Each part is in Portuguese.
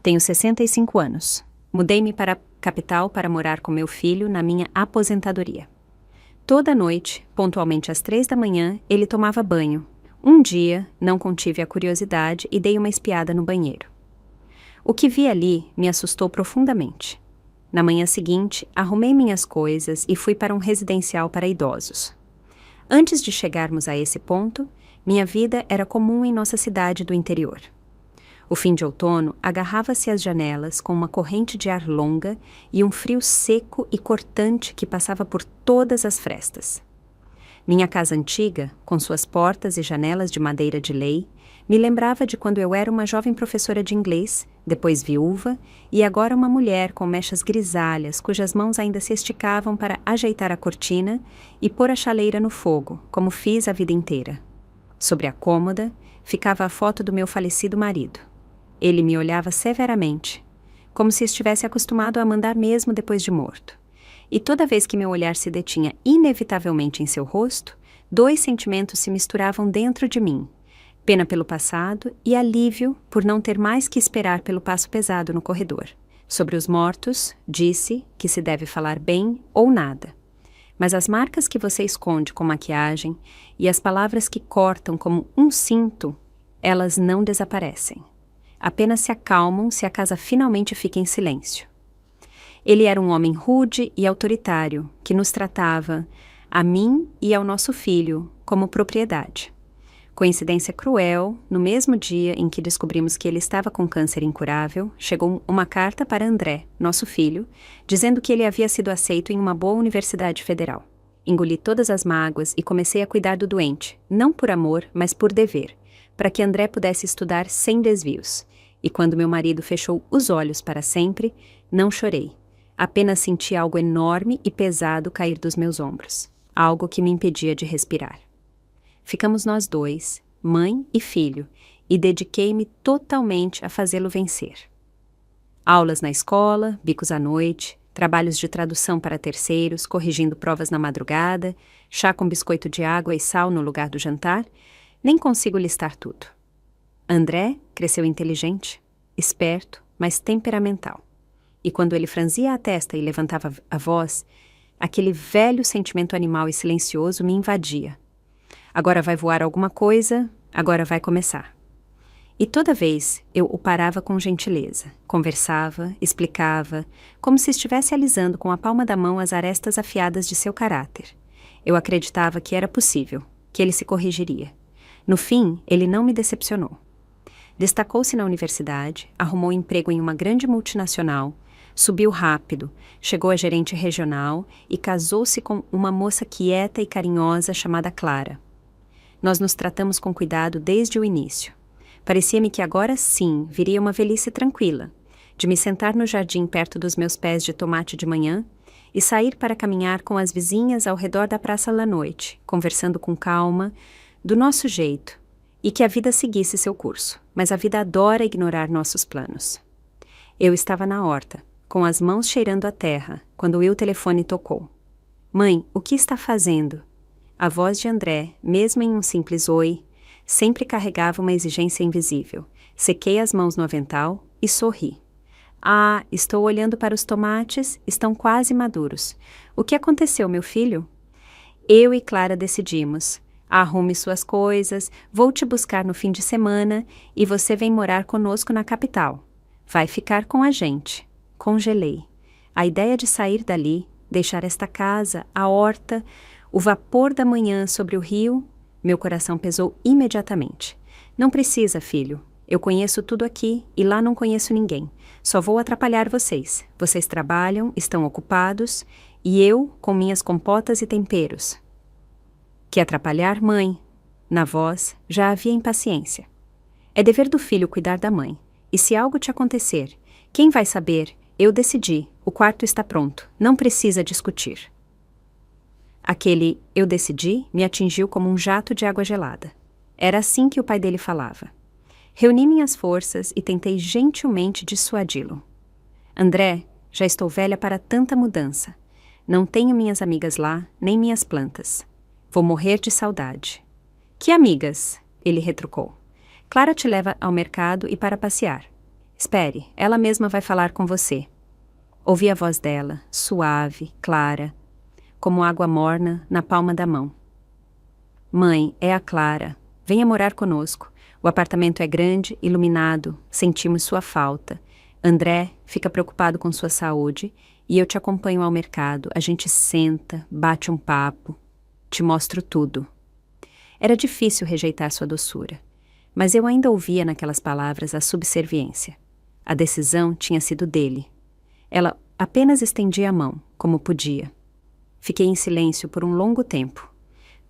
Tenho 65 anos. Mudei-me para a capital para morar com meu filho na minha aposentadoria. Toda noite, pontualmente às 3 da manhã, ele tomava banho. Um dia, não contive a curiosidade e dei uma espiada no banheiro. O que vi ali me assustou profundamente. Na manhã seguinte, arrumei minhas coisas e fui para um residencial para idosos. Antes de chegarmos a esse ponto, minha vida era comum em nossa cidade do interior. O fim de outono agarrava-se às janelas com uma corrente de ar longa e um frio seco e cortante que passava por todas as frestas. Minha casa antiga, com suas portas e janelas de madeira de lei, me lembrava de quando eu era uma jovem professora de inglês, depois viúva, e agora uma mulher com mechas grisalhas cujas mãos ainda se esticavam para ajeitar a cortina e pôr a chaleira no fogo, como fiz a vida inteira. Sobre a cômoda ficava a foto do meu falecido marido. Ele me olhava severamente, como se estivesse acostumado a mandar mesmo depois de morto. E toda vez que meu olhar se detinha inevitavelmente em seu rosto, dois sentimentos se misturavam dentro de mim: pena pelo passado e alívio por não ter mais que esperar pelo passo pesado no corredor. Sobre os mortos, disse que se deve falar bem ou nada. Mas as marcas que você esconde com maquiagem e as palavras que cortam como um cinto, elas não desaparecem. Apenas se acalmam se a casa finalmente fica em silêncio. Ele era um homem rude e autoritário, que nos tratava, a mim e ao nosso filho, como propriedade. Coincidência cruel, no mesmo dia em que descobrimos que ele estava com câncer incurável, chegou uma carta para André, nosso filho, dizendo que ele havia sido aceito em uma boa universidade federal. Engoli todas as mágoas e comecei a cuidar do doente, não por amor, mas por dever, para que André pudesse estudar sem desvios. E quando meu marido fechou os olhos para sempre, não chorei. Apenas senti algo enorme e pesado cair dos meus ombros. Algo que me impedia de respirar. Ficamos nós dois, mãe e filho, e dediquei-me totalmente a fazê-lo vencer. Aulas na escola, bicos à noite, trabalhos de tradução para terceiros, corrigindo provas na madrugada, chá com biscoito de água e sal no lugar do jantar, nem consigo listar tudo. André cresceu inteligente, esperto, mas temperamental. E quando ele franzia a testa e levantava a voz, aquele velho sentimento animal e silencioso me invadia. Agora vai voar alguma coisa, agora vai começar. E toda vez eu o parava com gentileza, conversava, explicava, como se estivesse alisando com a palma da mão as arestas afiadas de seu caráter. Eu acreditava que era possível, que ele se corrigiria. No fim, ele não me decepcionou. Destacou-se na universidade, arrumou emprego em uma grande multinacional, subiu rápido, chegou a gerente regional e casou-se com uma moça quieta e carinhosa chamada Clara. Nós nos tratamos com cuidado desde o início. Parecia-me que agora sim viria uma velhice tranquila, de me sentar no jardim perto dos meus pés de tomate de manhã e sair para caminhar com as vizinhas ao redor da praça à noite, conversando com calma, do nosso jeito, e que a vida seguisse seu curso, mas a vida adora ignorar nossos planos. Eu estava na horta, com as mãos cheirando a terra, quando o telefone tocou. Mãe, o que está fazendo? A voz de André, mesmo em um simples oi, sempre carregava uma exigência invisível. Sequei as mãos no avental e sorri. Ah, estou olhando para os tomates, estão quase maduros. O que aconteceu, meu filho? Eu e Clara decidimos. Arrume suas coisas, vou te buscar no fim de semana e você vem morar conosco na capital. Vai ficar com a gente. Congelei. A ideia de sair dali, deixar esta casa, a horta, o vapor da manhã sobre o rio, meu coração pesou imediatamente. Não precisa, filho. Eu conheço tudo aqui e lá não conheço ninguém. Só vou atrapalhar vocês. Vocês trabalham, estão ocupados, e eu com minhas compotas e temperos. Que atrapalhar, mãe? Na voz já havia impaciência. É dever do filho cuidar da mãe. E se algo te acontecer, quem vai saber? Eu decidi. O quarto está pronto. Não precisa discutir. Aquele "eu decidi" me atingiu como um jato de água gelada. Era assim que o pai dele falava. Reuni minhas forças e tentei gentilmente dissuadi-lo. André, já estou velha para tanta mudança. Não tenho minhas amigas lá, nem minhas plantas. Vou morrer de saudade. Que amigas? Ele retrucou. Clara te leva ao mercado e para passear. Espere, ela mesma vai falar com você. Ouvi a voz dela, suave, clara, como água morna na palma da mão. Mãe, é a Clara. Venha morar conosco. O apartamento é grande, iluminado, sentimos sua falta. André fica preocupado com sua saúde e eu te acompanho ao mercado. A gente senta, bate um papo, te mostro tudo. Era difícil rejeitar sua doçura, mas eu ainda ouvia naquelas palavras a subserviência. A decisão tinha sido dele. Ela apenas estendia a mão, como podia. Fiquei em silêncio por um longo tempo.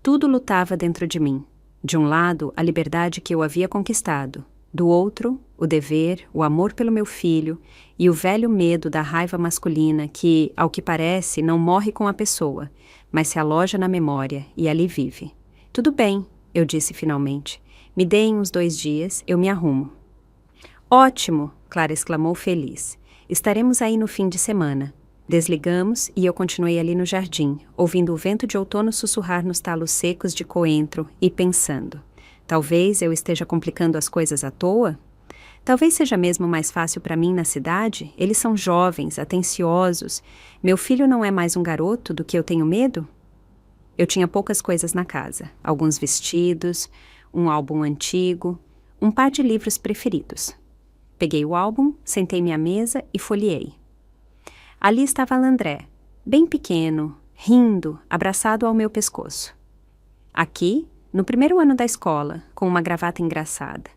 Tudo lutava dentro de mim. De um lado, a liberdade que eu havia conquistado. Do outro, o dever, o amor pelo meu filho e o velho medo da raiva masculina que, ao que parece, não morre com a pessoa, mas se aloja na memória e ali vive. Tudo bem, eu disse finalmente. Me deem uns 2 dias, eu me arrumo. Ótimo, Clara exclamou feliz. Estaremos aí no fim de semana. Desligamos e eu continuei ali no jardim, ouvindo o vento de outono sussurrar nos talos secos de coentro e pensando. Talvez eu esteja complicando as coisas à toa? Talvez seja mesmo mais fácil para mim na cidade. Eles são jovens, atenciosos. Meu filho não é mais um garoto do que eu tenho medo? Eu tinha poucas coisas na casa. Alguns vestidos, um álbum antigo, um par de livros preferidos. Peguei o álbum, sentei-me à mesa e folheei. Ali estava André, bem pequeno, rindo, abraçado ao meu pescoço. Aqui, no primeiro ano da escola, com uma gravata engraçada.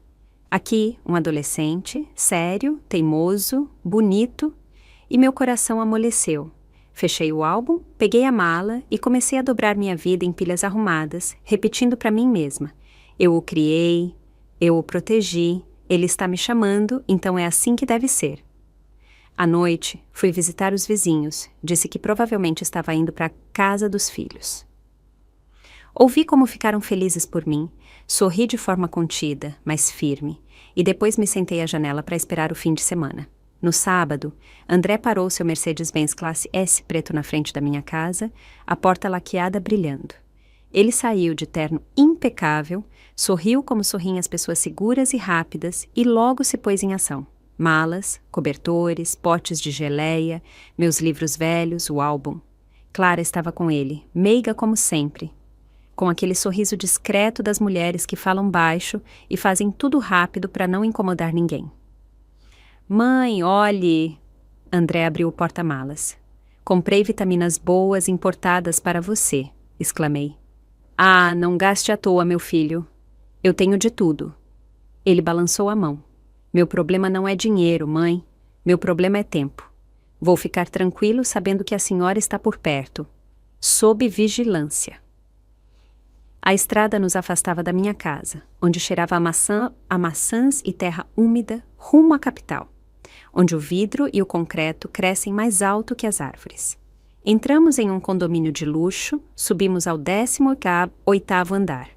Aqui, um adolescente, sério, teimoso, bonito, e meu coração amoleceu. Fechei o álbum, peguei a mala e comecei a dobrar minha vida em pilhas arrumadas, repetindo para mim mesma. Eu o criei, eu o protegi, ele está me chamando, então é assim que deve ser. À noite, fui visitar os vizinhos. Disse que provavelmente estava indo para a casa dos filhos. Ouvi como ficaram felizes por mim. Sorri de forma contida, mas firme, e depois me sentei à janela para esperar o fim de semana. No sábado, André parou seu Mercedes-Benz classe S preto na frente da minha casa, a porta laqueada brilhando. Ele saiu de terno impecável, sorriu como sorriem as pessoas seguras e rápidas e logo se pôs em ação. Malas, cobertores, potes de geleia, meus livros velhos, o álbum. Clara estava com ele, meiga como sempre, com aquele sorriso discreto das mulheres que falam baixo e fazem tudo rápido para não incomodar ninguém. Mãe, olhe! André abriu o porta-malas. Comprei vitaminas boas importadas para você, exclamei. Ah, não gaste à toa, meu filho. Eu tenho de tudo. Ele balançou a mão. Meu problema não é dinheiro, mãe. Meu problema é tempo. Vou ficar tranquilo sabendo que a senhora está por perto. Sob vigilância. A estrada nos afastava da minha casa, onde cheirava a maçãs e terra úmida, rumo à capital, onde o vidro e o concreto crescem mais alto que as árvores. Entramos em um condomínio de luxo, subimos ao 18º andar.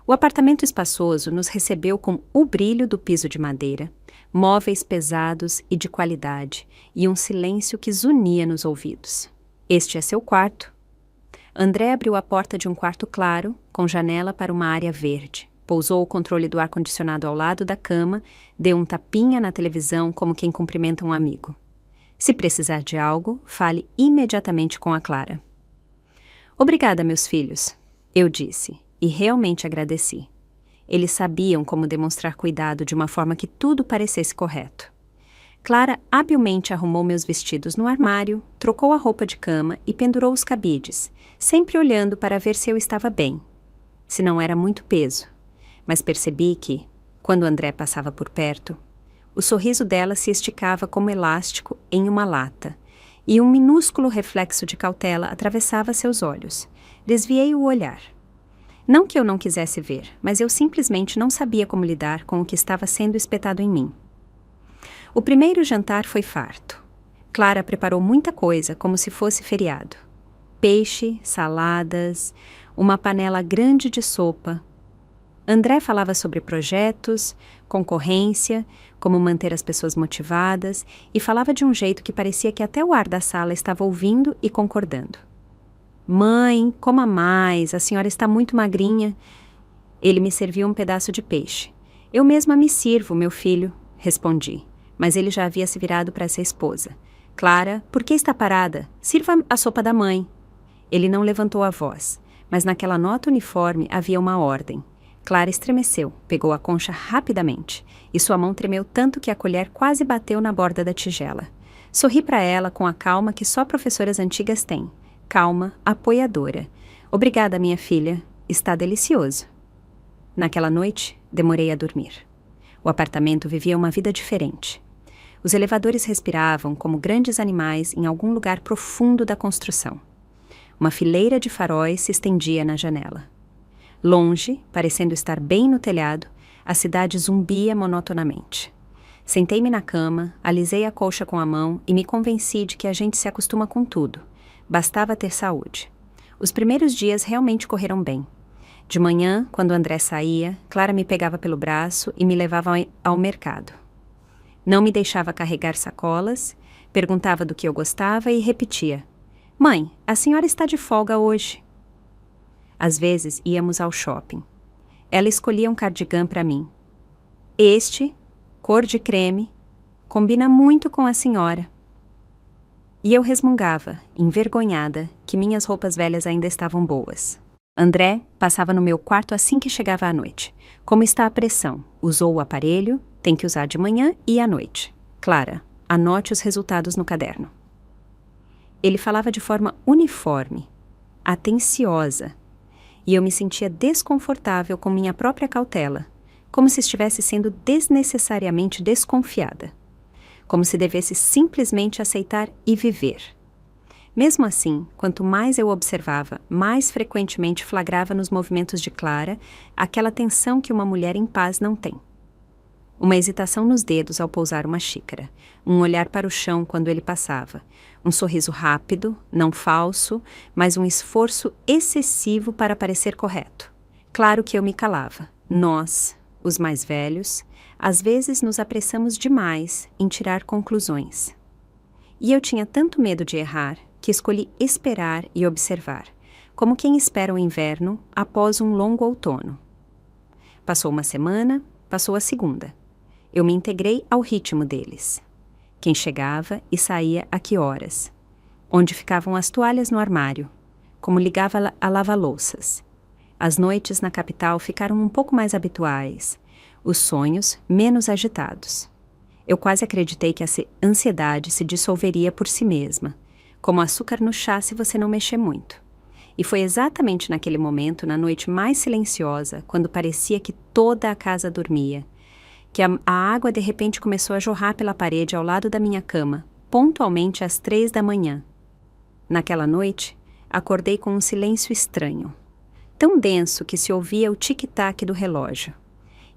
O apartamento espaçoso nos recebeu com o brilho do piso de madeira, móveis pesados e de qualidade, e um silêncio que zunia nos ouvidos. Este é seu quarto. André abriu a porta de um quarto claro, com janela para uma área verde. Pousou o controle do ar-condicionado ao lado da cama, deu um tapinha na televisão como quem cumprimenta um amigo. Se precisar de algo, fale imediatamente com a Clara. Obrigada, meus filhos, eu disse. E realmente agradeci. Eles sabiam como demonstrar cuidado de uma forma que tudo parecesse correto. Clara habilmente arrumou meus vestidos no armário, trocou a roupa de cama e pendurou os cabides, sempre olhando para ver se eu estava bem, se não era muito peso. Mas percebi que, quando André passava por perto, o sorriso dela se esticava como elástico em uma lata, e um minúsculo reflexo de cautela atravessava seus olhos. Desviei o olhar. Não que eu não quisesse ver, mas eu simplesmente não sabia como lidar com o que estava sendo espetado em mim. O primeiro jantar foi farto. Clara preparou muita coisa, como se fosse feriado. Peixe, saladas, uma panela grande de sopa. André falava sobre projetos, concorrência, como manter as pessoas motivadas, e falava de um jeito que parecia que até o ar da sala estava ouvindo e concordando. Mãe, coma mais, a senhora está muito magrinha. Ele me serviu um pedaço de peixe. Eu mesma me sirvo, meu filho, respondi. mas ele já havia se virado para essa esposa. Clara, por que está parada? Sirva a sopa da mãe. Ele não levantou a voz, mas naquela nota uniforme havia uma ordem. Clara estremeceu, pegou a concha rapidamente, e sua mão tremeu tanto que a colher quase bateu na borda da tigela. Sorri para ela com a calma que só professoras antigas têm. Calma, apoiadora. Obrigada, minha filha. Está delicioso. Naquela noite, demorei a dormir. O apartamento vivia uma vida diferente. Os elevadores respiravam como grandes animais em algum lugar profundo da construção. Uma fileira de faróis se estendia na janela. Longe, parecendo estar bem no telhado, a cidade zumbia monotonamente. Sentei-me na cama, alisei a colcha com a mão e me convenci de que a gente se acostuma com tudo. Bastava ter saúde. Os primeiros dias realmente correram bem. De manhã, quando André saía, Clara me pegava pelo braço e me levava ao mercado. Não me deixava carregar sacolas, perguntava do que eu gostava e repetia: Mãe, a senhora está de folga hoje. Às vezes íamos ao shopping. Ela escolhia um cardigan para mim. Este, cor de creme, combina muito com a senhora. E eu resmungava, envergonhada, que minhas roupas velhas ainda estavam boas. André passava no meu quarto assim que chegava à noite. Como está a pressão? Usou o aparelho? Tem que usar de manhã e à noite. Clara, anote os resultados no caderno. Ele falava de forma uniforme, atenciosa, e eu me sentia desconfortável com minha própria cautela, como se estivesse sendo desnecessariamente desconfiada, como se devesse simplesmente aceitar e viver. Mesmo assim, quanto mais eu observava, mais frequentemente flagrava nos movimentos de Clara aquela tensão que uma mulher em paz não tem. Uma hesitação nos dedos ao pousar uma xícara, um olhar para o chão quando ele passava, um sorriso rápido, não falso, mas um esforço excessivo para parecer correto. Claro que eu me calava. Nós, os mais velhos, às vezes nos apressamos demais em tirar conclusões. E eu tinha tanto medo de errar que escolhi esperar e observar, como quem espera o inverno após um longo outono. Passou uma semana, passou a segunda. Eu me integrei ao ritmo deles. Quem chegava e saía a que horas? Onde ficavam as toalhas no armário? Como ligava a lava-louças? As noites na capital ficaram um pouco mais habituais, os sonhos menos agitados. Eu quase acreditei que a ansiedade se dissolveria por si mesma, como açúcar no chá se você não mexer muito. E foi exatamente naquele momento, na noite mais silenciosa, quando parecia que toda a casa dormia, que a água de repente começou a jorrar pela parede ao lado da minha cama, pontualmente às 3 da manhã. Naquela noite, acordei com um silêncio estranho, tão denso que se ouvia o tic-tac do relógio.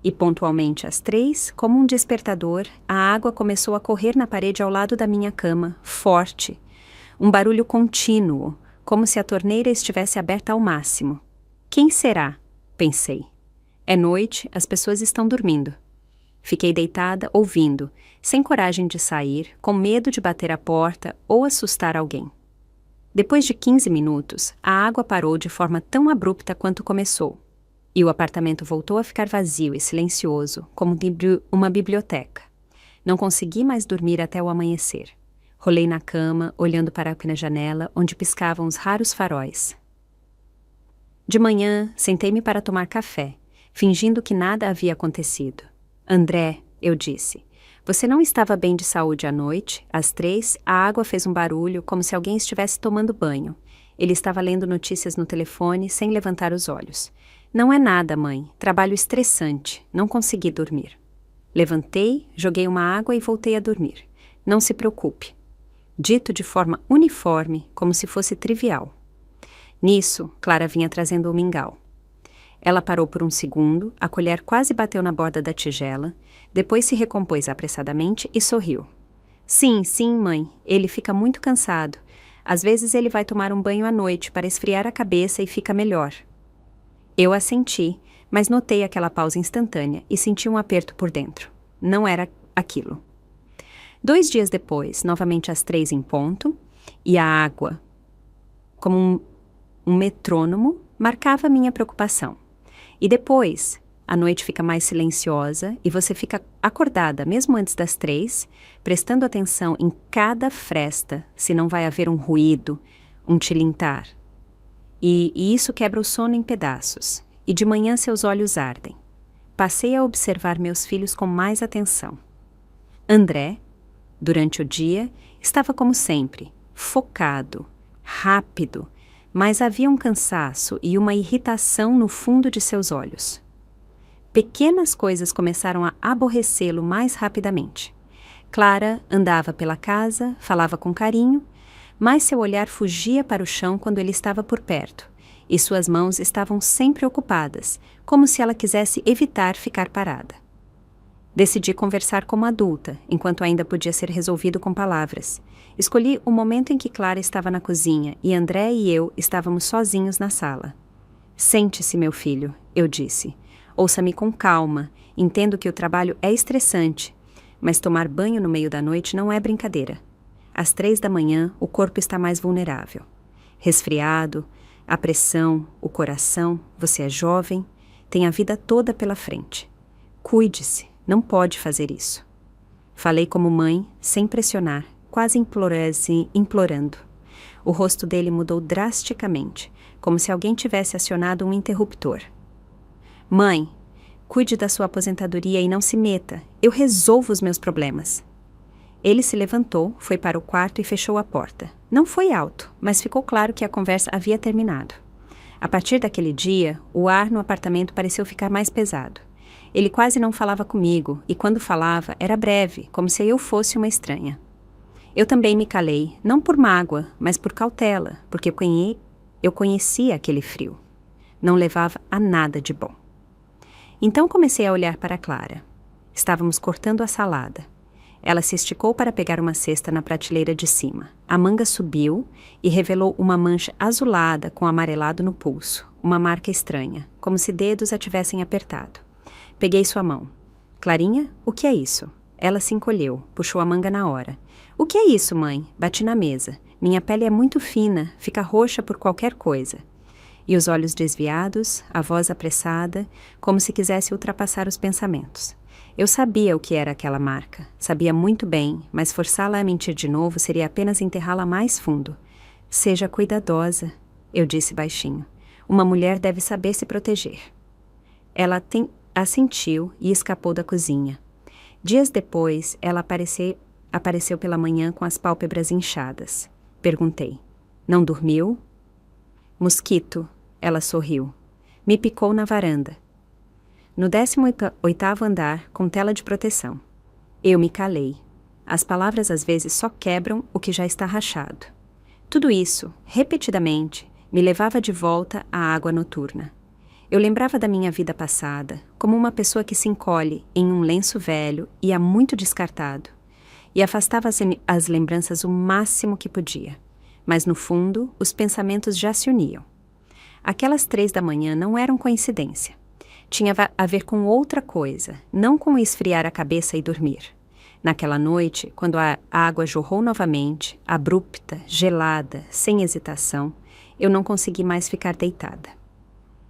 E pontualmente às 3, como um despertador, a água começou a correr na parede ao lado da minha cama, forte. Um barulho contínuo, como se a torneira estivesse aberta ao máximo. Quem será? Pensei. É noite, as pessoas estão dormindo. Fiquei deitada, ouvindo, sem coragem de sair, com medo de bater a porta ou assustar alguém. Depois de 15 minutos, a água parou de forma tão abrupta quanto começou, e o apartamento voltou a ficar vazio e silencioso, como uma biblioteca. Não consegui mais dormir até o amanhecer. Rolei na cama, olhando para a janela, onde piscavam os raros faróis. De manhã, sentei-me para tomar café, fingindo que nada havia acontecido. André, eu disse, você não estava bem de saúde à noite? Às 3, a água fez um barulho como se alguém estivesse tomando banho. Ele estava lendo notícias no telefone sem levantar os olhos. Não é nada, mãe. Trabalho estressante. Não consegui dormir. Levantei, joguei uma água e voltei a dormir. Não se preocupe. Dito de forma uniforme, como se fosse trivial. Nisso, Clara vinha trazendo o mingau. Ela parou por um segundo, a colher quase bateu na borda da tigela, depois se recompôs apressadamente e sorriu. Sim, mãe, ele fica muito cansado. Às vezes ele vai tomar um banho à noite para esfriar a cabeça e fica melhor. Eu assenti, mas notei aquela pausa instantânea e senti um aperto por dentro. Não era aquilo. 2 dias depois, novamente às 3 em ponto, e a água, como um metrônomo, marcava minha preocupação. E depois, a noite fica mais silenciosa e você fica acordada, mesmo antes das 3, prestando atenção em cada fresta, se não vai haver um ruído, um tilintar. E isso quebra o sono em pedaços, e de manhã seus olhos ardem. Passei a observar meus filhos com mais atenção. André, durante o dia, estava como sempre, focado, rápido, mas havia um cansaço e uma irritação no fundo de seus olhos. Pequenas coisas começaram a aborrecê-lo mais rapidamente. Clara andava pela casa, falava com carinho, mas seu olhar fugia para o chão quando ele estava por perto, e suas mãos estavam sempre ocupadas, como se ela quisesse evitar ficar parada. Decidi conversar como adulta, enquanto ainda podia ser resolvido com palavras. Escolhi o momento em que Clara estava na cozinha e André e eu estávamos sozinhos na sala. Sente-se, meu filho, eu disse. Ouça-me com calma, entendo que o trabalho é estressante, mas tomar banho no meio da noite não é brincadeira. Às 3 da manhã, o corpo está mais vulnerável. Resfriado, a pressão, o coração, você é jovem, tem a vida toda pela frente. Cuide-se, não pode fazer isso. Falei como mãe, sem pressionar, quase implorando. O rosto dele mudou drasticamente, como se alguém tivesse acionado um interruptor. Mãe, cuide da sua aposentadoria e não se meta. Eu resolvo os meus problemas. Ele se levantou, foi para o quarto e fechou a porta. Não foi alto, mas ficou claro que a conversa havia terminado. A partir daquele dia, o ar no apartamento pareceu ficar mais pesado. Ele quase não falava comigo, e quando falava, era breve, como se eu fosse uma estranha. Eu também me calei, não por mágoa, mas por cautela, porque eu conhecia aquele frio. Não levava a nada de bom. Então comecei a olhar para Clara. Estávamos cortando a salada. Ela se esticou para pegar uma cesta na prateleira de cima. A manga subiu e revelou uma mancha azulada com amarelado no pulso, uma marca estranha, como se dedos a tivessem apertado. Peguei sua mão. Clarinha, o que é isso? Ela se encolheu, puxou a manga na hora. O que é isso, mãe? Bati na mesa. Minha pele é muito fina, fica roxa por qualquer coisa. E os olhos desviados, a voz apressada, como se quisesse ultrapassar os pensamentos. Eu sabia o que era aquela marca, sabia muito bem, mas forçá-la a mentir de novo seria apenas enterrá-la mais fundo. Seja cuidadosa, eu disse baixinho. Uma mulher deve saber se proteger. Ela assentiu e escapou da cozinha. Dias depois, ela apareceu pela manhã com as pálpebras inchadas. Perguntei, não dormiu? Mosquito, ela sorriu. Me picou na varanda. No 18º andar, com tela de proteção. Eu me calei. As palavras às vezes só quebram o que já está rachado. Tudo isso, repetidamente, me levava de volta à água noturna. Eu lembrava da minha vida passada, como uma pessoa que se encolhe em um lenço velho e há muito descartado, e afastava as lembranças o máximo que podia. Mas no fundo, os pensamentos já se uniam. Aquelas 3 da manhã não eram coincidência. Tinha a ver com outra coisa, não com esfriar a cabeça e dormir. Naquela noite, quando a água jorrou novamente, abrupta, gelada, sem hesitação, eu não consegui mais ficar deitada.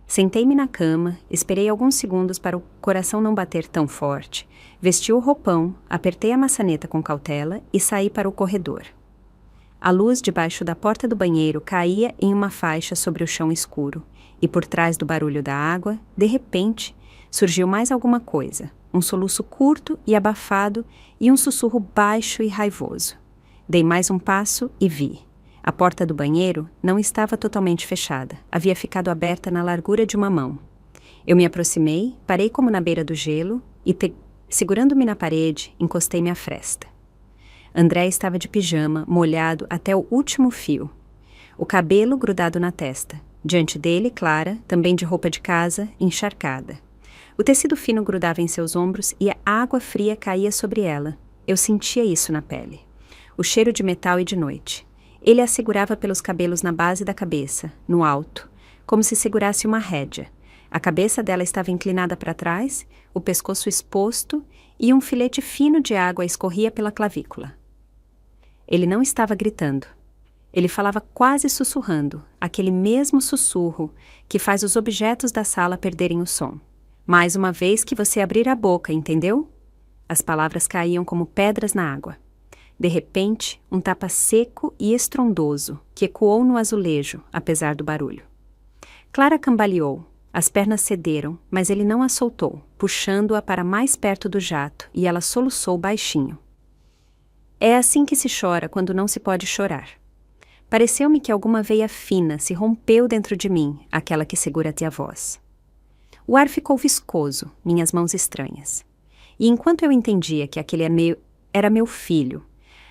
Sentei-me na cama, esperei alguns segundos para o coração não bater tão forte, vesti o roupão, apertei a maçaneta com cautela e saí para o corredor. A luz debaixo da porta do banheiro caía em uma faixa sobre o chão escuro, e por trás do barulho da água, de repente, surgiu mais alguma coisa, um soluço curto e abafado e um sussurro baixo e raivoso. Dei mais um passo e vi. A porta do banheiro não estava totalmente fechada, havia ficado aberta na largura de uma mão. Eu me aproximei, parei como na beira do gelo e, segurando-me na parede, encostei-me à fresta. André estava de pijama, molhado até o último fio. O cabelo grudado na testa. Diante dele, Clara, também de roupa de casa, encharcada. O tecido fino grudava em seus ombros e a água fria caía sobre ela. Eu sentia isso na pele. O cheiro de metal e de noite. Ele a segurava pelos cabelos na base da cabeça, no alto, como se segurasse uma rédea. A cabeça dela estava inclinada para trás, o pescoço exposto e um filete fino de água escorria pela clavícula. Ele não estava gritando. Ele falava quase sussurrando, aquele mesmo sussurro que faz os objetos da sala perderem o som. Mais uma vez que você abrir a boca, entendeu? As palavras caíam como pedras na água. De repente, um tapa seco e estrondoso, que ecoou no azulejo, apesar do barulho. Clara cambaleou, as pernas cederam, mas ele não a soltou, puxando-a para mais perto do jato, e ela soluçou baixinho. É assim que se chora quando não se pode chorar. Pareceu-me que alguma veia fina se rompeu dentro de mim, aquela que segura-te a voz. O ar ficou viscoso, minhas mãos estranhas. E enquanto eu entendia que aquele era meu filho,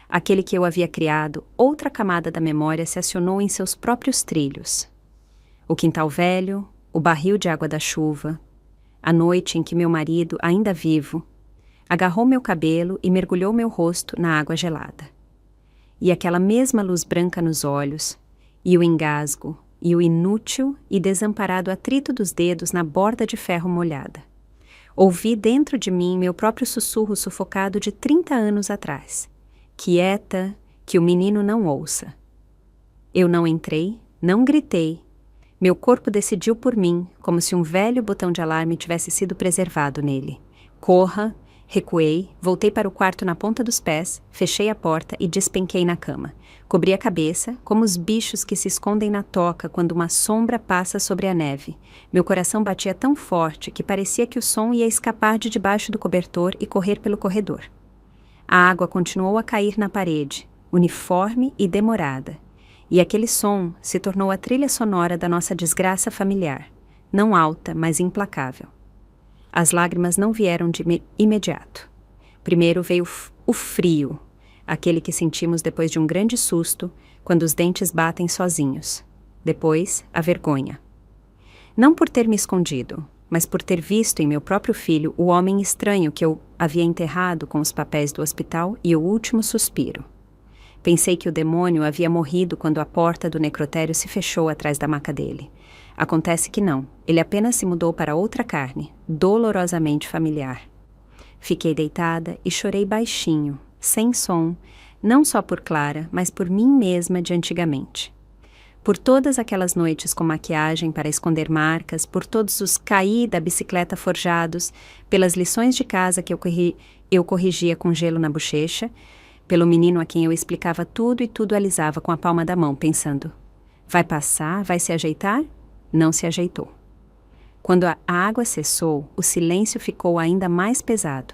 aquele que eu havia criado, outra camada da memória se acionou em seus próprios trilhos. O quintal velho, o barril de água da chuva, a noite em que meu marido, ainda vivo, agarrou meu cabelo e mergulhou meu rosto na água gelada. E aquela mesma luz branca nos olhos, e o engasgo, e o inútil e desamparado atrito dos dedos na borda de ferro molhada. Ouvi dentro de mim meu próprio sussurro sufocado de 30 anos atrás. Quieta, que o menino não ouça. Eu não entrei, não gritei. Meu corpo decidiu por mim, como se um velho botão de alarme tivesse sido preservado nele. Corra, recuei, voltei para o quarto na ponta dos pés, fechei a porta e despenquei na cama. Cobri a cabeça, como os bichos que se escondem na toca quando uma sombra passa sobre a neve. Meu coração batia tão forte que parecia que o som ia escapar de debaixo do cobertor e correr pelo corredor. A água continuou a cair na parede, uniforme e demorada. E aquele som se tornou a trilha sonora da nossa desgraça familiar, não alta, mas implacável. As lágrimas não vieram de imediato. Primeiro veio o frio, aquele que sentimos depois de um grande susto, quando os dentes batem sozinhos. Depois, a vergonha. Não por ter me escondido, mas por ter visto em meu próprio filho o homem estranho que eu havia enterrado com os papéis do hospital e o último suspiro. Pensei que o demônio havia morrido quando a porta do necrotério se fechou atrás da maca dele. Acontece que não, ele apenas se mudou para outra carne, dolorosamente familiar. Fiquei deitada e chorei baixinho, sem som, não só por Clara, mas por mim mesma de antigamente. Por todas aquelas noites com maquiagem para esconder marcas, por todos os caí da bicicleta forjados, pelas lições de casa que eu corrigia com gelo na bochecha, pelo menino a quem eu explicava tudo e tudo alisava com a palma da mão, pensando: vai passar, vai se ajeitar? Não se ajeitou. Quando a água cessou, o silêncio ficou ainda mais pesado,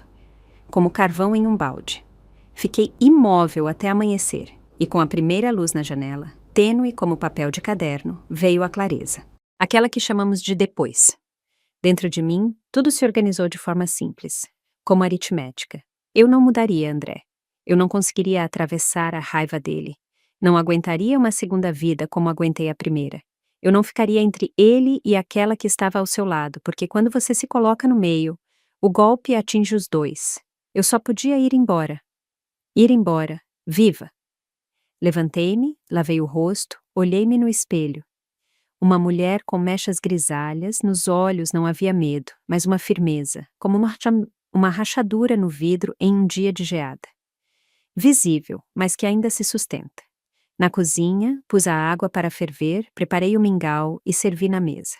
como carvão em um balde. Fiquei imóvel até amanhecer, e com a primeira luz na janela, tênue como papel de caderno, veio a clareza. Aquela que chamamos de depois. Dentro de mim, tudo se organizou de forma simples, como aritmética. Eu não mudaria André. Eu não conseguiria atravessar a raiva dele. Não aguentaria uma segunda vida como aguentei a primeira. Eu não ficaria entre ele e aquela que estava ao seu lado, porque quando você se coloca no meio, o golpe atinge os dois. Eu só podia ir embora. Ir embora, viva. Levantei-me, lavei o rosto, olhei-me no espelho. Uma mulher com mechas grisalhas, nos olhos não havia medo, mas uma firmeza, como uma rachadura no vidro em um dia de geada. Visível, mas que ainda se sustenta. Na cozinha, pus a água para ferver, preparei o mingau e servi na mesa.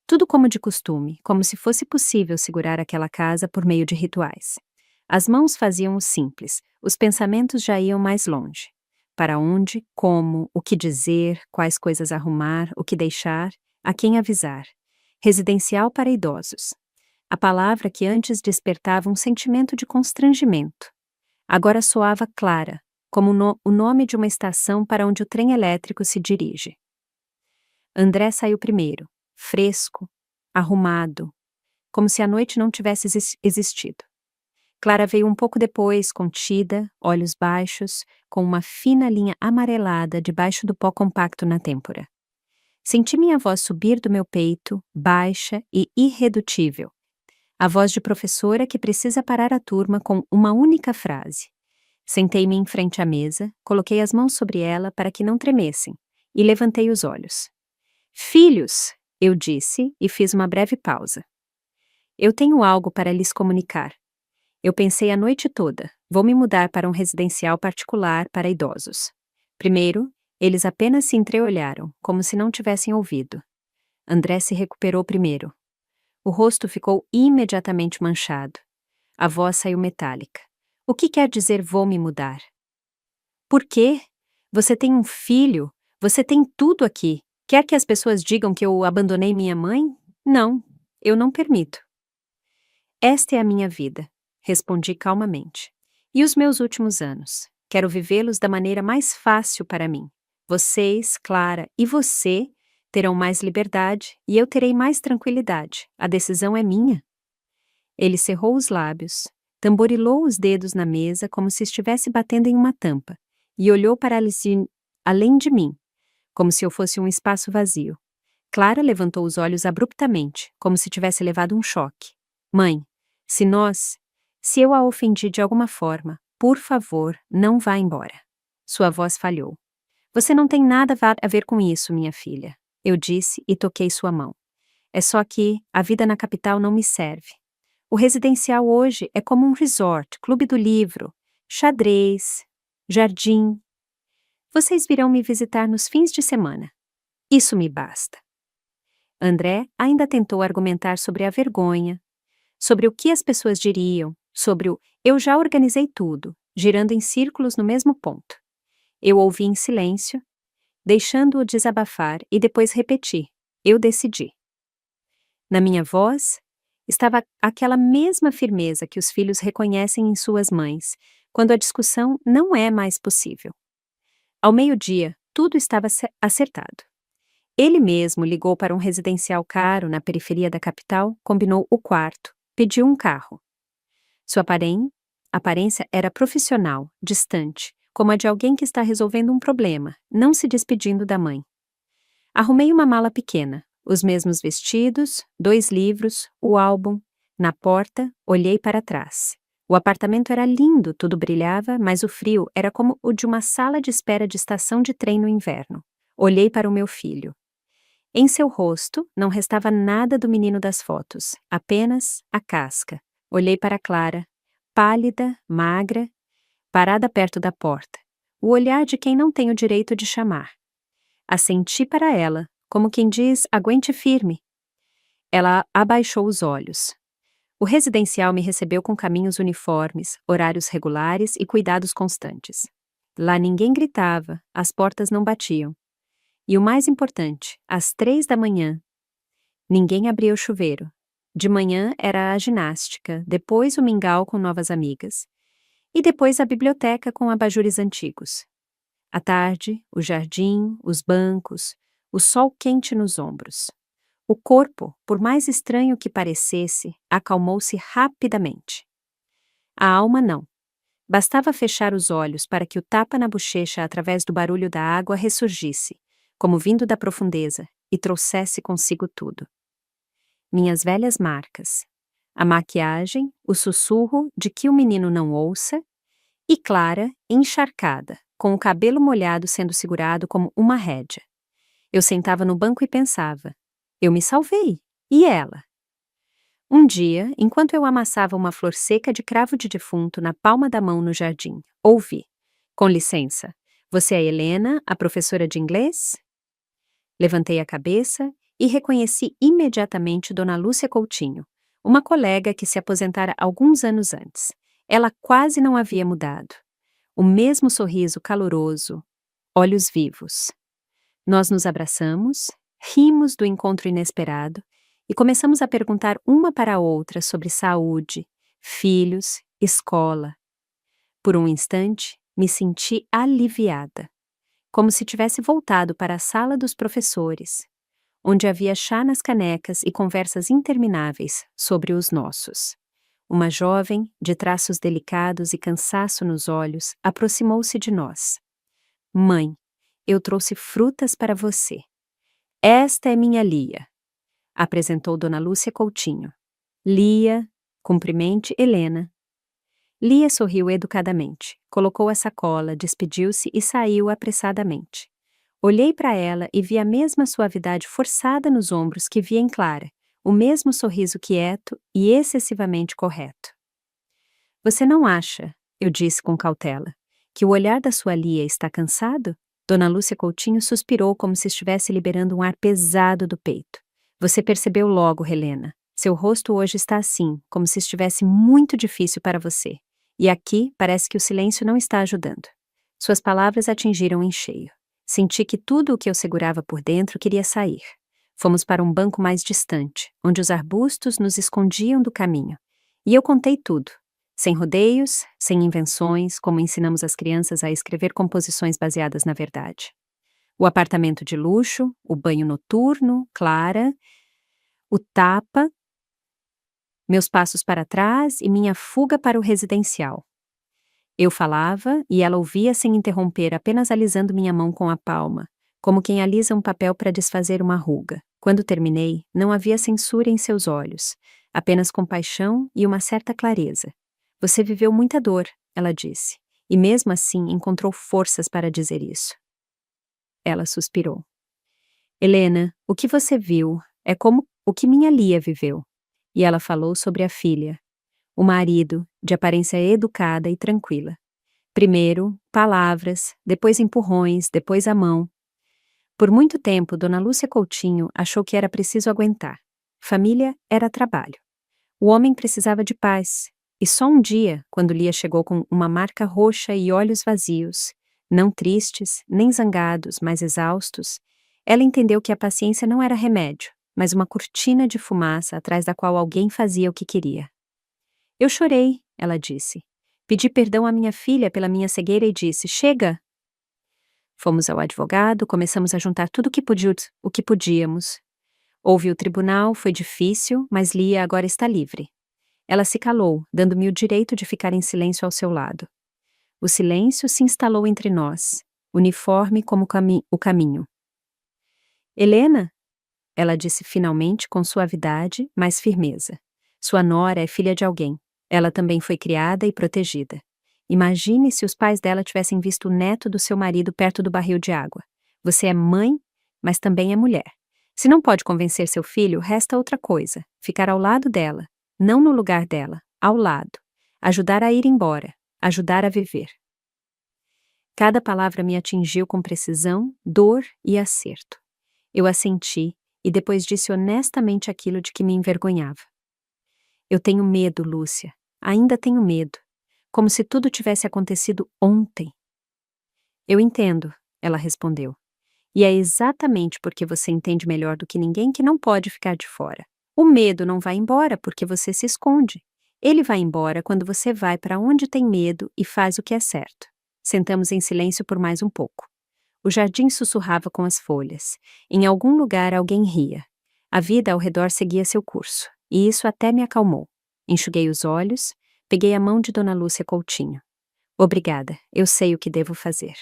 Tudo como de costume, como se fosse possível segurar aquela casa por meio de rituais. As mãos faziam o simples, os pensamentos já iam mais longe. Para onde, como, o que dizer, quais coisas arrumar, o que deixar, a quem avisar. Residencial para idosos. A palavra que antes despertava um sentimento de constrangimento. Agora soava Clara, como o nome de uma estação para onde o trem elétrico se dirige. André saiu primeiro, fresco, arrumado, como se a noite não tivesse existido. Clara veio um pouco depois, contida, olhos baixos, com uma fina linha amarelada debaixo do pó compacto na têmpora. Senti minha voz subir do meu peito, baixa e irredutível. A voz de professora que precisa parar a turma com uma única frase. Sentei-me em frente à mesa, coloquei as mãos sobre ela para que não tremessem, e levantei os olhos. Filhos, eu disse e fiz uma breve pausa. Eu tenho algo para lhes comunicar. Eu pensei a noite toda, vou me mudar para um residencial particular para idosos. Primeiro, eles apenas se entreolharam, como se não tivessem ouvido. André se recuperou primeiro. O rosto ficou imediatamente manchado. A voz saiu metálica. O que quer dizer vou me mudar? Por quê? Você tem um filho. Você tem tudo aqui. Quer que as pessoas digam que eu abandonei minha mãe? Não, eu não permito. Esta é a minha vida, respondi calmamente. E os meus últimos anos? Quero vivê-los da maneira mais fácil para mim. Vocês, Clara e você terão mais liberdade e eu terei mais tranquilidade. A decisão é minha. Ele cerrou os lábios, tamborilou os dedos na mesa como se estivesse batendo em uma tampa e olhou para Alice além de mim, como se eu fosse um espaço vazio. Clara levantou os olhos abruptamente, como se tivesse levado um choque. Mãe, se eu a ofendi de alguma forma, por favor, não vá embora. Sua voz falhou. Você não tem nada a ver com isso, minha filha. Eu disse e toquei sua mão. É só que a vida na capital não me serve. O residencial hoje é como um resort, clube do livro, xadrez, jardim. Vocês virão me visitar nos fins de semana. Isso me basta. André ainda tentou argumentar sobre a vergonha, sobre o que as pessoas diriam, sobre o eu já organizei tudo, girando em círculos no mesmo ponto. Eu ouvi em silêncio, deixando-o desabafar e depois repeti. Eu decidi. Na minha voz estava aquela mesma firmeza que os filhos reconhecem em suas mães, quando a discussão não é mais possível. Ao meio-dia, tudo estava acertado. Ele mesmo ligou para um residencial caro na periferia da capital, combinou o quarto, pediu um carro. Sua aparência era profissional, distante, como a de alguém que está resolvendo um problema, não se despedindo da mãe. Arrumei uma mala pequena, os mesmos vestidos, 2 livros, o álbum. Na porta, olhei para trás. O apartamento era lindo, tudo brilhava, mas o frio era como o de uma sala de espera de estação de trem no inverno. Olhei para o meu filho. Em seu rosto, não restava nada do menino das fotos, apenas a casca. Olhei para Clara, pálida, magra, parada perto da porta. O olhar de quem não tem o direito de chamar. Assenti para ela, como quem diz, aguente firme. Ela abaixou os olhos. O residencial me recebeu com caminhos uniformes, horários regulares e cuidados constantes. Lá ninguém gritava, as portas não batiam. E o mais importante, às 3 da manhã, ninguém abria o chuveiro. De manhã era a ginástica, depois o mingau com novas amigas. E depois a biblioteca com abajures antigos. À tarde, o jardim, os bancos, o sol quente nos ombros. O corpo, por mais estranho que parecesse, acalmou-se rapidamente. A alma não. Bastava fechar os olhos para que o tapa na bochecha através do barulho da água ressurgisse, como vindo da profundeza, e trouxesse consigo tudo. Minhas velhas marcas, a maquiagem, o sussurro de que o menino não ouça, e Clara, encharcada, com o cabelo molhado sendo segurado como uma rédea. Eu sentava no banco e pensava, eu me salvei, e ela? Um dia, enquanto eu amassava uma flor seca de cravo de defunto na palma da mão no jardim, ouvi, com licença, você é Helena, a professora de inglês? Levantei a cabeça e reconheci imediatamente Dona Lúcia Coutinho, uma colega que se aposentara alguns anos antes. Ela quase não havia mudado. O mesmo sorriso caloroso, olhos vivos. Nós nos abraçamos, rimos do encontro inesperado e começamos a perguntar uma para a outra sobre saúde, filhos, escola. Por um instante, me senti aliviada, como se tivesse voltado para a sala dos professores, onde havia chá nas canecas e conversas intermináveis sobre os nossos. Uma jovem, de traços delicados e cansaço nos olhos, aproximou-se de nós. Mãe, eu trouxe frutas para você. Esta é minha Lia, apresentou Dona Lúcia Coutinho. Lia, cumprimente Helena. Lia sorriu educadamente, colocou a sacola, despediu-se e saiu apressadamente. Olhei para ela e vi a mesma suavidade forçada nos ombros que vi em Clara, o mesmo sorriso quieto e excessivamente correto. Você não acha, eu disse com cautela, que o olhar da sua Lia está cansado? Dona Lúcia Coutinho suspirou como se estivesse liberando um ar pesado do peito. Você percebeu logo, Helena. Seu rosto hoje está assim, como se estivesse muito difícil para você. E aqui parece que o silêncio não está ajudando. Suas palavras atingiram em cheio. Senti que tudo o que eu segurava por dentro queria sair. Fomos para um banco mais distante, onde os arbustos nos escondiam do caminho. E eu contei tudo. Sem rodeios, sem invenções, como ensinamos as crianças a escrever composições baseadas na verdade. O apartamento de luxo, o banho noturno, Clara, o tapa, meus passos para trás e minha fuga para o residencial. Eu falava e ela ouvia sem interromper, apenas alisando minha mão com a palma, como quem alisa um papel para desfazer uma ruga. Quando terminei, não havia censura em seus olhos, apenas compaixão e uma certa clareza. Você viveu muita dor, ela disse, e mesmo assim encontrou forças para dizer isso. Ela suspirou. Helena, o que você viu é como o que minha Lia viveu. E ela falou sobre a filha. O marido, de aparência educada e tranquila. Primeiro, palavras, depois empurrões, depois a mão. Por muito tempo, Dona Lúcia Coutinho achou que era preciso aguentar. Família era trabalho. O homem precisava de paz. E só um dia, quando Lia chegou com uma marca roxa e olhos vazios, não tristes, nem zangados, mas exaustos, ela entendeu que a paciência não era remédio, mas uma cortina de fumaça atrás da qual alguém fazia o que queria. Eu chorei, ela disse. Pedi perdão à minha filha pela minha cegueira e disse, chega! Fomos ao advogado, começamos a juntar tudo o que podíamos. Houve o tribunal, foi difícil, mas Lia agora está livre. Ela se calou, dando-me o direito de ficar em silêncio ao seu lado. O silêncio se instalou entre nós, uniforme como o caminho. Helena? Ela disse finalmente com suavidade, mas firmeza. Sua nora é filha de alguém. Ela também foi criada e protegida. Imagine se os pais dela tivessem visto o neto do seu marido perto do barril de água. Você é mãe, mas também é mulher. Se não pode convencer seu filho, resta outra coisa. Ficar ao lado dela, não no lugar dela, ao lado. Ajudar a ir embora, ajudar a viver. Cada palavra me atingiu com precisão, dor e acerto. Eu assenti e depois disse honestamente aquilo de que me envergonhava. Eu tenho medo, Lúcia. Ainda tenho medo. Como se tudo tivesse acontecido ontem. Eu entendo, ela respondeu. E é exatamente porque você entende melhor do que ninguém que não pode ficar de fora. O medo não vai embora porque você se esconde. Ele vai embora quando você vai para onde tem medo e faz o que é certo. Sentamos em silêncio por mais um pouco. O jardim sussurrava com as folhas. Em algum lugar alguém ria. A vida ao redor seguia seu curso. E isso até me acalmou. Enxuguei os olhos, peguei a mão de Dona Lúcia Coutinho. Obrigada, eu sei o que devo fazer.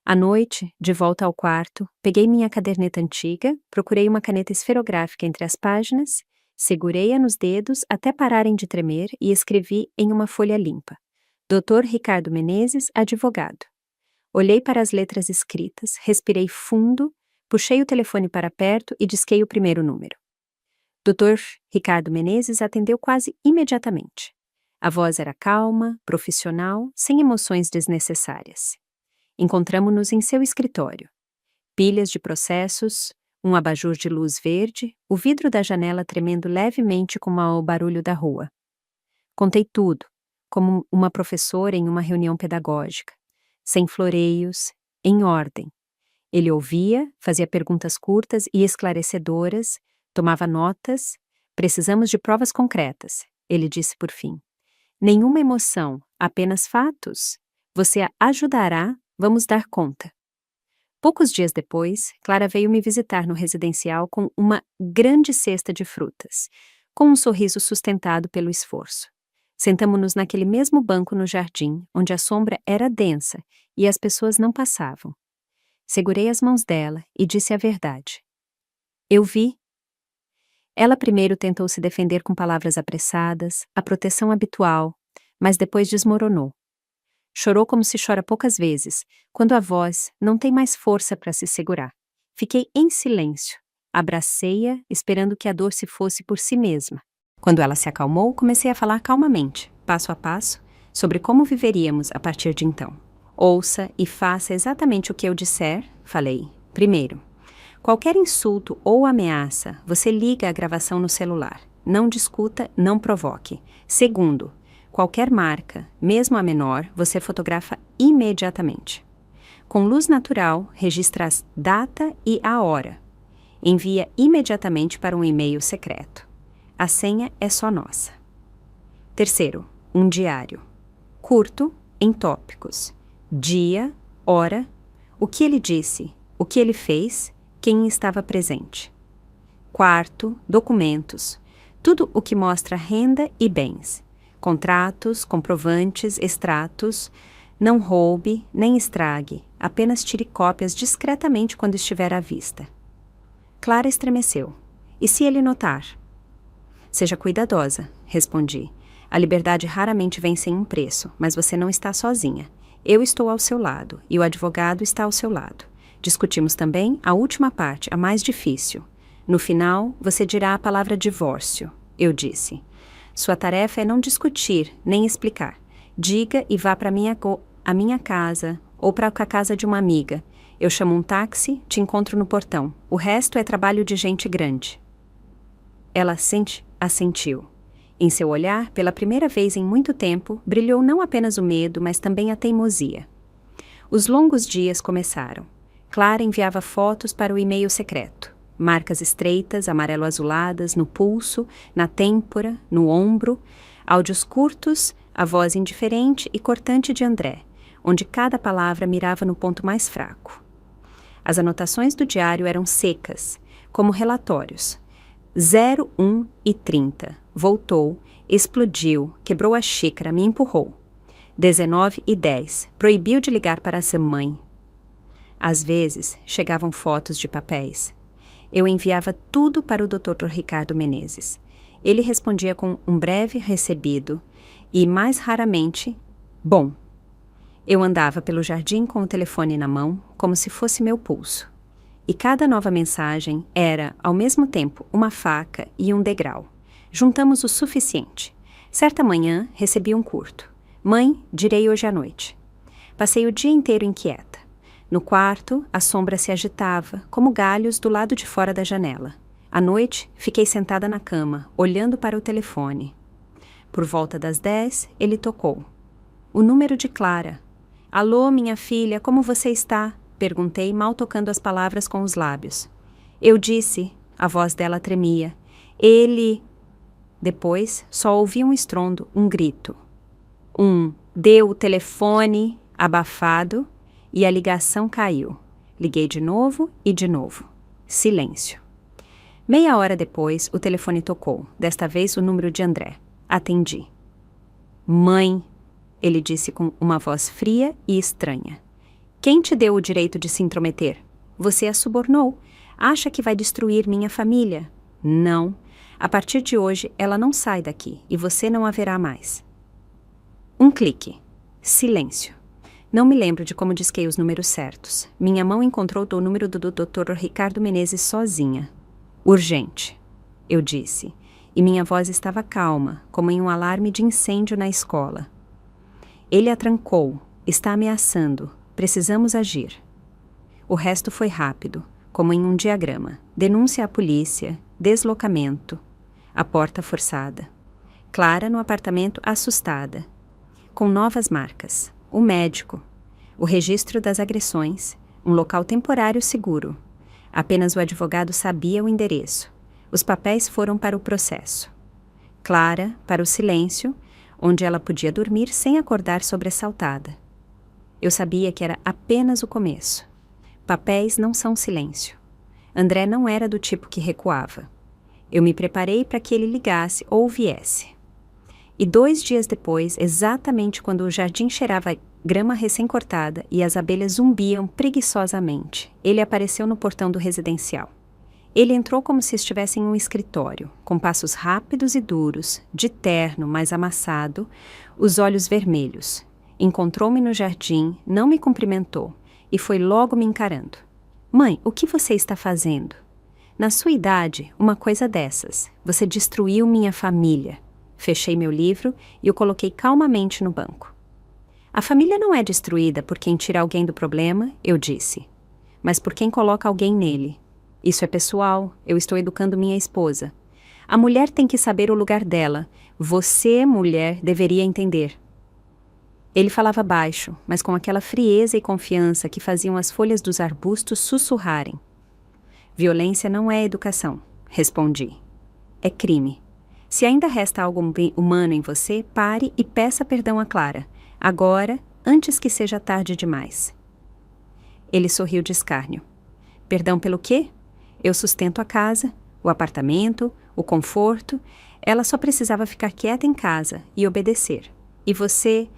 À noite, de volta ao quarto, peguei minha caderneta antiga, procurei uma caneta esferográfica entre as páginas, segurei-a nos dedos até pararem de tremer e escrevi em uma folha limpa. Dr. Ricardo Menezes, advogado. Olhei para as letras escritas, respirei fundo, puxei o telefone para perto e disquei o primeiro número. Dr. Ricardo Menezes atendeu quase imediatamente. A voz era calma, profissional, sem emoções desnecessárias. Encontramo-nos em seu escritório. Pilhas de processos, um abajur de luz verde, o vidro da janela tremendo levemente com o barulho da rua. Contei tudo, como uma professora em uma reunião pedagógica, sem floreios, em ordem. Ele ouvia, fazia perguntas curtas e esclarecedoras, tomava notas. Precisamos de provas concretas, ele disse por fim. Nenhuma emoção, apenas fatos. Você a ajudará, vamos dar conta. Poucos dias depois, Clara veio me visitar no residencial com uma grande cesta de frutas, com um sorriso sustentado pelo esforço. Sentamo-nos naquele mesmo banco no jardim, onde a sombra era densa e as pessoas não passavam. Segurei as mãos dela e disse a verdade. Eu vi. Ela primeiro tentou se defender com palavras apressadas, a proteção habitual, mas depois desmoronou. Chorou como se chora poucas vezes, quando a voz não tem mais força para se segurar. Fiquei em silêncio, abracei-a, esperando que a dor se fosse por si mesma. Quando ela se acalmou, comecei a falar calmamente, passo a passo, sobre como viveríamos a partir de então. Ouça e faça exatamente o que eu disser, falei. Primeiro, qualquer insulto ou ameaça, você liga a gravação no celular. não discuta, não provoque. Segundo, qualquer marca, mesmo a menor, você fotografa imediatamente. Com luz natural, registra a data e a hora. Envia imediatamente para um e-mail secreto. A senha é só nossa. Terceiro, um diário. Curto, em tópicos. Dia, hora, o que ele disse, o que ele fez, quem estava presente. Quarto, documentos. Tudo o que mostra renda e bens. Contratos, comprovantes, extratos. Não roube, nem estrague. Apenas tire cópias discretamente quando estiver à vista. Clara estremeceu. E se ele notar? Seja cuidadosa, respondi. A liberdade raramente vem sem um preço, mas você não está sozinha. Eu estou ao seu lado, e o advogado está ao seu lado. Discutimos também a última parte, a mais difícil. No final, você dirá a palavra divórcio, eu disse. Sua tarefa é não discutir, nem explicar. Diga e vá para a minha casa, ou para a casa de uma amiga. Eu chamo um táxi, te encontro no portão. O resto é trabalho de gente grande. Ela assentiu. Em seu olhar, pela primeira vez em muito tempo, brilhou não apenas o medo, mas também a teimosia. Os longos dias começaram. Clara enviava fotos para o e-mail secreto. Marcas estreitas, amarelo-azuladas, no pulso, na têmpora, no ombro. Áudios curtos, a voz indiferente e cortante de André, onde cada palavra mirava no ponto mais fraco. As anotações do diário eram secas, como relatórios. 0, 1 e 30. Voltou, explodiu, quebrou a xícara, me empurrou. 19 e 10. Proibiu de ligar para sua mãe. Às vezes, chegavam fotos de papéis. Eu enviava tudo para o Dr. Ricardo Menezes. Ele respondia com um breve recebido e, mais raramente, bom. Eu andava pelo jardim com o telefone na mão, como se fosse meu pulso. E cada nova mensagem era, ao mesmo tempo, uma faca e um degrau. Juntamos o suficiente. Certa manhã, recebi um curto. Mãe, direi hoje à noite. Passei o dia inteiro inquieta. No quarto, a sombra se agitava, como galhos do lado de fora da janela. À noite, fiquei sentada na cama, olhando para o telefone. Por volta das 10, ele tocou. O número de Clara. Alô, minha filha, como você está? Perguntei, mal tocando as palavras com os lábios. Eu disse, a voz dela tremia. Ele... Depois, só ouvi um estrondo, um grito. Deu o telefone, abafado, e a ligação caiu. Liguei de novo e de novo. Silêncio. Meia hora depois, o telefone tocou, desta vez o número de André. Atendi. Mãe, ele disse com uma voz fria e estranha. Quem te deu o direito de se intrometer? Você a subornou. Acha que vai destruir minha família? Não. A partir de hoje, ela não sai daqui e você não a verá mais. Um clique. Silêncio. Não me lembro de como disquei os números certos. Minha mão encontrou o número do Dr. Ricardo Menezes sozinha. Urgente, eu disse, e minha voz estava calma, como em um alarme de incêndio na escola. Ele a trancou. Está ameaçando. Precisamos agir. O resto foi rápido, como em um diagrama. Denúncia à polícia, deslocamento, a porta forçada. Clara no apartamento assustada, com novas marcas. O médico, o registro das agressões, um local temporário seguro. Apenas o advogado sabia o endereço. Os papéis foram para o processo. Clara, para o silêncio, onde ela podia dormir sem acordar sobressaltada. Eu sabia que era apenas o começo. Papéis não são silêncio. André não era do tipo que recuava. Eu me preparei para que ele ligasse ou viesse. E 2 dias depois, exatamente quando o jardim cheirava grama recém-cortada e as abelhas zumbiam preguiçosamente, ele apareceu no portão do residencial. Ele entrou como se estivesse em um escritório, com passos rápidos e duros, de terno, mas amassado, os olhos vermelhos. Encontrou-me no jardim, não me cumprimentou e foi logo me encarando. Mãe, o que você está fazendo? Na sua idade, uma coisa dessas. Você destruiu minha família. Fechei meu livro e o coloquei calmamente no banco. A família não é destruída por quem tira alguém do problema, eu disse, mas por quem coloca alguém nele. Isso é pessoal, eu estou educando minha esposa. A mulher tem que saber o lugar dela. Você, mulher, deveria entender. Ele falava baixo, mas com aquela frieza e confiança que faziam as folhas dos arbustos sussurrarem. Violência não é educação, respondi. É crime. Se ainda resta algo humano em você, pare e peça perdão a Clara. Agora, antes que seja tarde demais. Ele sorriu de escárnio. Perdão pelo quê? Eu sustento a casa, o apartamento, o conforto. Ela só precisava ficar quieta em casa e obedecer. E você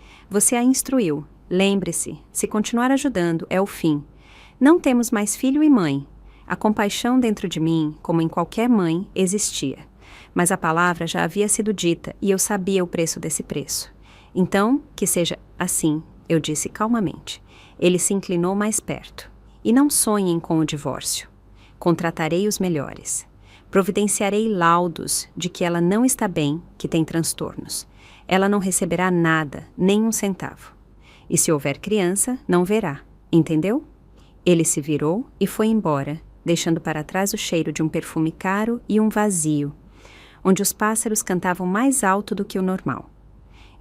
a instruiu. Lembre-se, se continuar ajudando, é o fim. Não temos mais filho e mãe. A compaixão dentro de mim, como em qualquer mãe, existia. Mas a palavra já havia sido dita e eu sabia o preço desse preço. Então, que seja assim, eu disse calmamente. Ele se inclinou mais perto. E não sonhem com o divórcio. Contratarei os melhores. Providenciarei laudos de que ela não está bem, que tem transtornos. Ela não receberá nada, nem um centavo. E se houver criança, não verá. Entendeu? Ele se virou e foi embora, deixando para trás o cheiro de um perfume caro e um vazio, onde os pássaros cantavam mais alto do que o normal.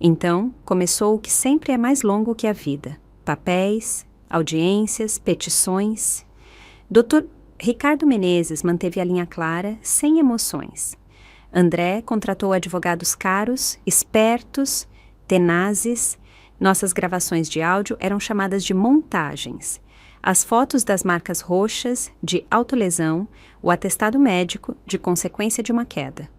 Então, começou o que sempre é mais longo que a vida. Papéis, audiências, petições. Dr. Ricardo Menezes manteve a linha clara, sem emoções. André contratou advogados caros, espertos, tenazes. Nossas gravações de áudio eram chamadas de montagens. As fotos das marcas roxas, de autolesão, o atestado médico, de consequência de uma queda.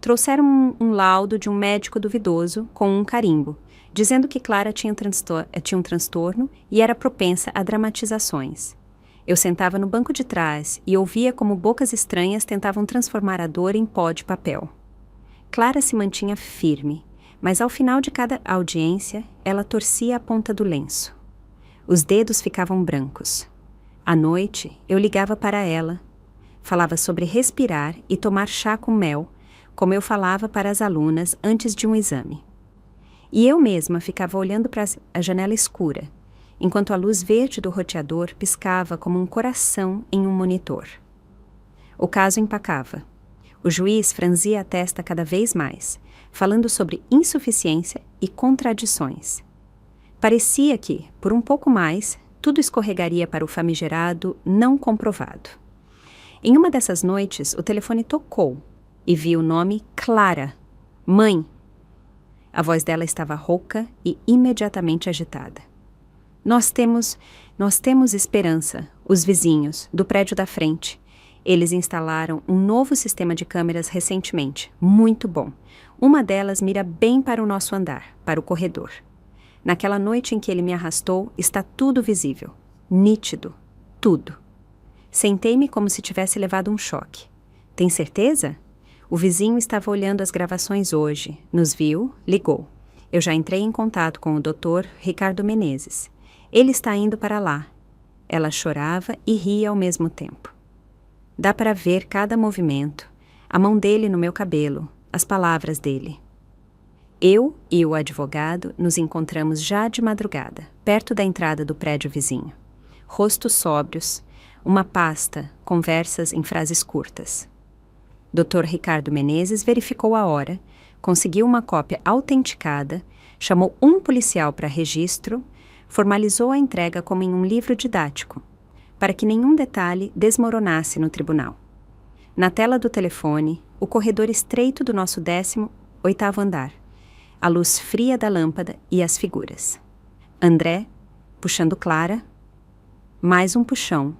Trouxeram um laudo de um médico duvidoso, com um carimbo, dizendo que Clara tinha um transtorno e era propensa a dramatizações. Eu sentava no banco de trás e ouvia como bocas estranhas tentavam transformar a dor em pó de papel. Clara se mantinha firme, mas ao final de cada audiência, ela torcia a ponta do lenço. Os dedos ficavam brancos. À noite, eu ligava para ela. Falava sobre respirar e tomar chá com mel, como eu falava para as alunas antes de um exame. E eu mesma ficava olhando para a janela escura, enquanto a luz verde do roteador piscava como um coração em um monitor. O caso empacava. O juiz franzia a testa cada vez mais, falando sobre insuficiência e contradições. Parecia que, por um pouco mais, tudo escorregaria para o famigerado não comprovado. Em uma dessas noites, o telefone tocou e vi o nome Clara. Mãe! A voz dela estava rouca e imediatamente agitada. Nós temos esperança, os vizinhos, do prédio da frente. Eles instalaram um novo sistema de câmeras recentemente, muito bom. Uma delas mira bem para o nosso andar, para o corredor. Naquela noite em que ele me arrastou, está tudo visível. Nítido. Tudo. Sentei-me como se tivesse levado um choque. Tem certeza? O vizinho estava olhando as gravações hoje. Nos viu, ligou. Eu já entrei em contato com o Dr. Ricardo Menezes. Ele está indo para lá. Ela chorava e ria ao mesmo tempo. Dá para ver cada movimento, a mão dele no meu cabelo, as palavras dele. Eu e o advogado nos encontramos já de madrugada, perto da entrada do prédio vizinho. Rostos sóbrios, uma pasta, conversas em frases curtas. Dr. Ricardo Menezes verificou a hora, conseguiu uma cópia autenticada, chamou um policial para registro, formalizou a entrega como em um livro didático, para que nenhum detalhe desmoronasse no tribunal. Na tela do telefone, o corredor estreito do nosso 18º andar, a luz fria da lâmpada e as figuras. André, puxando Clara, mais um puxão,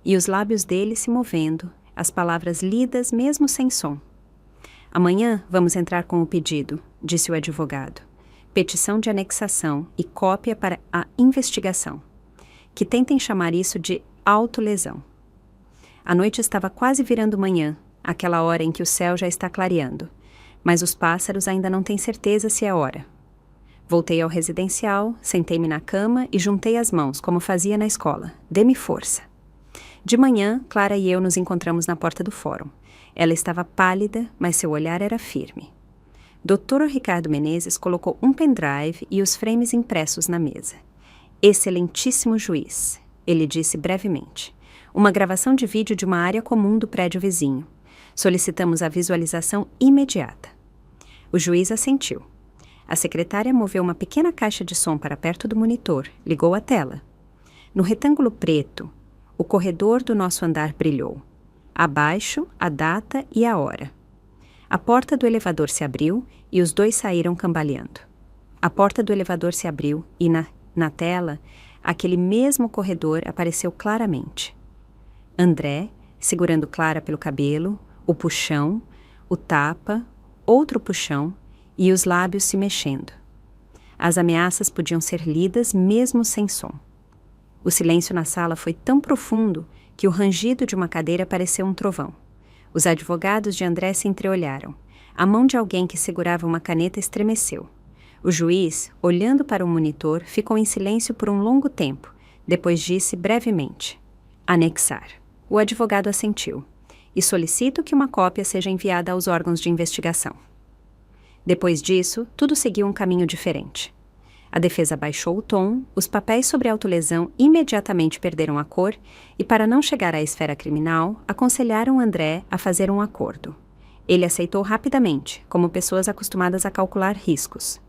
e os lábios dele se movendo, as palavras lidas mesmo sem som. Amanhã vamos entrar com o pedido, disse o advogado. Petição de anexação e cópia para a investigação. Que tentem chamar isso de autolesão. A noite estava quase virando manhã, aquela hora em que o céu já está clareando, mas os pássaros ainda não têm certeza se é hora. Voltei ao residencial, sentei-me na cama e juntei as mãos, como fazia na escola. Dê-me força. De manhã, Clara e eu nos encontramos na porta do fórum. Ela estava pálida, mas seu olhar era firme. Dr. Ricardo Menezes colocou um pendrive e os frames impressos na mesa. Excelentíssimo juiz, ele disse brevemente. Uma gravação de vídeo de uma área comum do prédio vizinho. Solicitamos a visualização imediata. O juiz assentiu. A secretária moveu uma pequena caixa de som para perto do monitor, ligou a tela. No retângulo preto, o corredor do nosso andar brilhou. Abaixo, a data e a hora. A porta do elevador se abriu e os dois saíram cambaleando. A porta do elevador se abriu e na tela, aquele mesmo corredor apareceu claramente. André, segurando Clara pelo cabelo, o puxão, o tapa, outro puxão e os lábios se mexendo. As ameaças podiam ser lidas mesmo sem som. O silêncio na sala foi tão profundo que o rangido de uma cadeira pareceu um trovão. Os advogados de André se entreolharam. A mão de alguém que segurava uma caneta estremeceu. O juiz, olhando para o monitor, ficou em silêncio por um longo tempo. Depois disse brevemente: anexar. O advogado assentiu. E solicito que uma cópia seja enviada aos órgãos de investigação. Depois disso, tudo seguiu um caminho diferente. A defesa baixou o tom, os papéis sobre a autolesão imediatamente perderam a cor e, para não chegar à esfera criminal, aconselharam André a fazer um acordo. Ele aceitou rapidamente, como pessoas acostumadas a calcular riscos.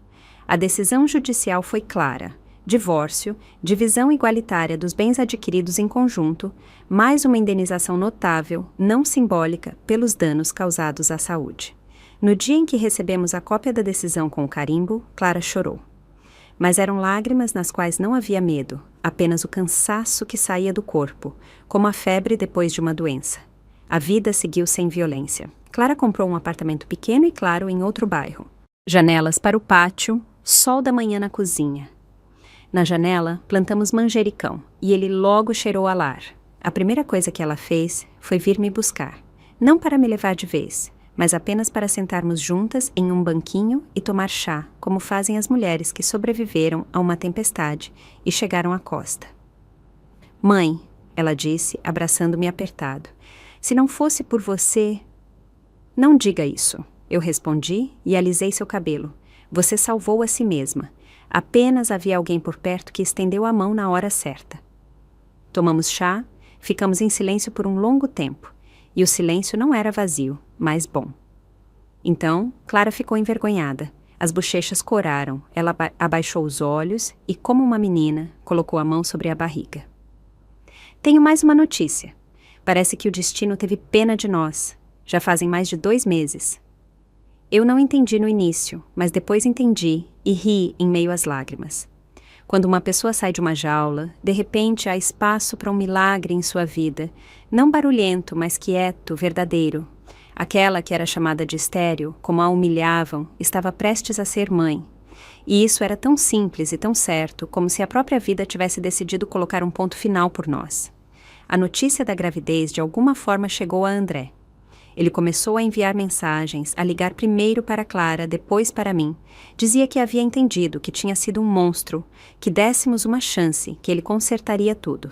A decisão judicial foi clara: divórcio, divisão igualitária dos bens adquiridos em conjunto, mais uma indenização notável, não simbólica, pelos danos causados à saúde. No dia em que recebemos a cópia da decisão com o carimbo, Clara chorou. Mas eram lágrimas nas quais não havia medo, apenas o cansaço que saía do corpo, como a febre depois de uma doença. A vida seguiu sem violência. Clara comprou um apartamento pequeno e claro em outro bairro. Janelas para o pátio, sol da manhã na cozinha. Na janela, plantamos manjericão, e ele logo cheirou a lar. A primeira coisa que ela fez foi vir me buscar. Não para me levar de vez, mas apenas para sentarmos juntas em um banquinho e tomar chá, como fazem as mulheres que sobreviveram a uma tempestade e chegaram à costa. Mãe, ela disse, abraçando-me apertado, se não fosse por você... Não diga isso, eu respondi e alisei seu cabelo. Você salvou a si mesma. Apenas havia alguém por perto que estendeu a mão na hora certa. Tomamos chá, ficamos em silêncio por um longo tempo. E o silêncio não era vazio, mas bom. Então, Clara ficou envergonhada. As bochechas coraram, ela abaixou os olhos e, como uma menina, colocou a mão sobre a barriga. Tenho mais uma notícia. Parece que o destino teve pena de nós. Já fazem mais de 2 meses. Eu não entendi no início, mas depois entendi e ri em meio às lágrimas. Quando uma pessoa sai de uma jaula, de repente há espaço para um milagre em sua vida, não barulhento, mas quieto, verdadeiro. Aquela que era chamada de estéril, como a humilhavam, estava prestes a ser mãe. E isso era tão simples e tão certo, como se a própria vida tivesse decidido colocar um ponto final por nós. A notícia da gravidez de alguma forma chegou a André. Ele começou a enviar mensagens, a ligar primeiro para Clara, depois para mim. Dizia que havia entendido, que tinha sido um monstro, que dessemos uma chance, que ele consertaria tudo.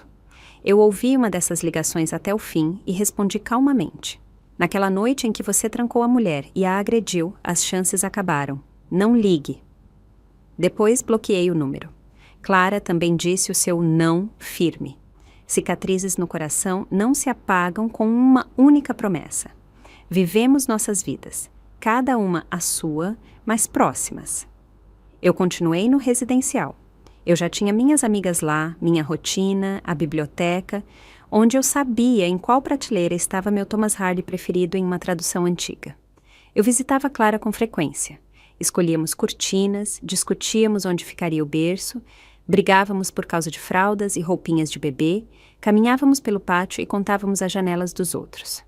Eu ouvi uma dessas ligações até o fim e respondi calmamente. Naquela noite em que você trancou a mulher e a agrediu, as chances acabaram. Não ligue. Depois bloqueei o número. Clara também disse o seu não firme. Cicatrizes no coração não se apagam com uma única promessa. Vivemos nossas vidas, cada uma a sua, mas próximas. Eu continuei no residencial. Eu já tinha minhas amigas lá, minha rotina, a biblioteca, onde eu sabia em qual prateleira estava meu Thomas Hardy preferido em uma tradução antiga. Eu visitava Clara com frequência. Escolhíamos cortinas, discutíamos onde ficaria o berço, brigávamos por causa de fraldas e roupinhas de bebê, caminhávamos pelo pátio e contávamos as janelas dos outros.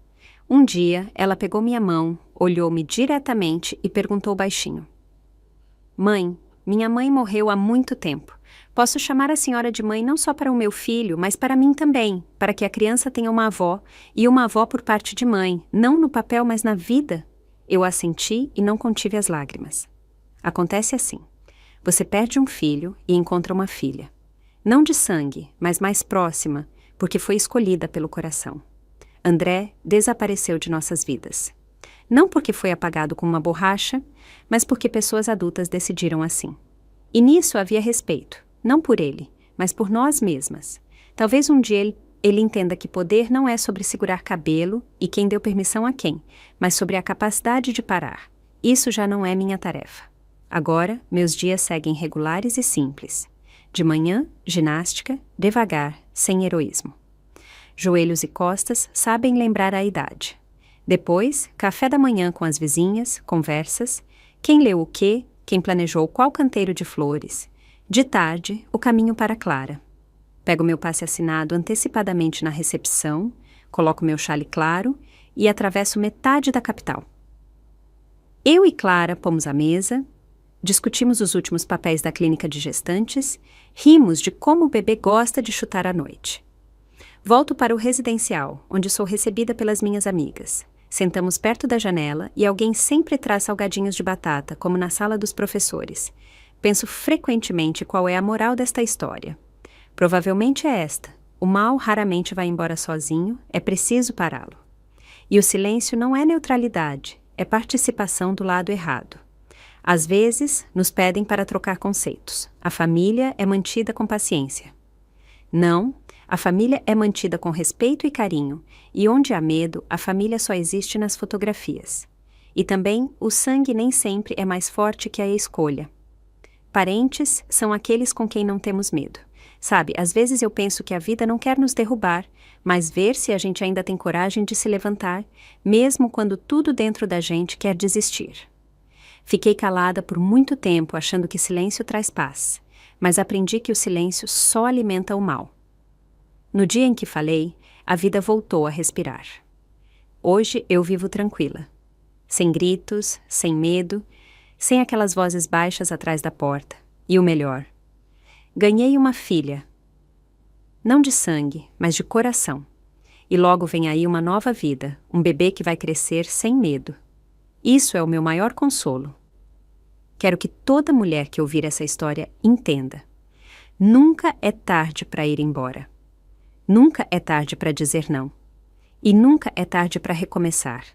Um dia, ela pegou minha mão, olhou-me diretamente e perguntou baixinho. Mãe, minha mãe morreu há muito tempo. Posso chamar a senhora de mãe não só para o meu filho, mas para mim também, para que a criança tenha uma avó, e uma avó por parte de mãe, não no papel, mas na vida? Eu assenti e não contive as lágrimas. Acontece assim. Você perde um filho e encontra uma filha. Não de sangue, mas mais próxima, porque foi escolhida pelo coração. André desapareceu de nossas vidas. Não porque foi apagado com uma borracha, mas porque pessoas adultas decidiram assim. E nisso havia respeito, não por ele, mas por nós mesmas. Talvez um dia ele ele entenda que poder não é sobre segurar cabelo e quem deu permissão a quem, mas sobre a capacidade de parar. Isso já não é minha tarefa. Agora, meus dias seguem regulares e simples. De manhã, ginástica, devagar, sem heroísmo. Joelhos e costas sabem lembrar a idade. Depois, café da manhã com as vizinhas, conversas, quem leu o quê, quem planejou qual canteiro de flores. De tarde, o caminho para Clara. Pego meu passe assinado antecipadamente na recepção, coloco meu chale claro e atravesso metade da capital. Eu e Clara pomos à mesa, discutimos os últimos papéis da clínica de gestantes, rimos de como o bebê gosta de chutar à noite. Volto para o residencial, onde sou recebida pelas minhas amigas. Sentamos perto da janela e alguém sempre traz salgadinhos de batata, como na sala dos professores. Penso frequentemente qual é a moral desta história. Provavelmente é esta: o mal raramente vai embora sozinho, é preciso pará-lo. E o silêncio não é neutralidade, é participação do lado errado. Às vezes, nos pedem para trocar conceitos. A família é mantida com paciência. Não, a família é mantida com respeito e carinho, e onde há medo, a família só existe nas fotografias. E também, o sangue nem sempre é mais forte que a escolha. Parentes são aqueles com quem não temos medo. Sabe, às vezes eu penso que a vida não quer nos derrubar, mas ver se a gente ainda tem coragem de se levantar, mesmo quando tudo dentro da gente quer desistir. Fiquei calada por muito tempo achando que silêncio traz paz, mas aprendi que o silêncio só alimenta o mal. No dia em que falei, a vida voltou a respirar. Hoje eu vivo tranquila, sem gritos, sem medo, sem aquelas vozes baixas atrás da porta. E o melhor, ganhei uma filha. Não de sangue, mas de coração. E logo vem aí uma nova vida, um bebê que vai crescer sem medo. Isso é o meu maior consolo. Quero que toda mulher que ouvir essa história entenda. Nunca é tarde para ir embora. Nunca é tarde para dizer não. E nunca é tarde para recomeçar.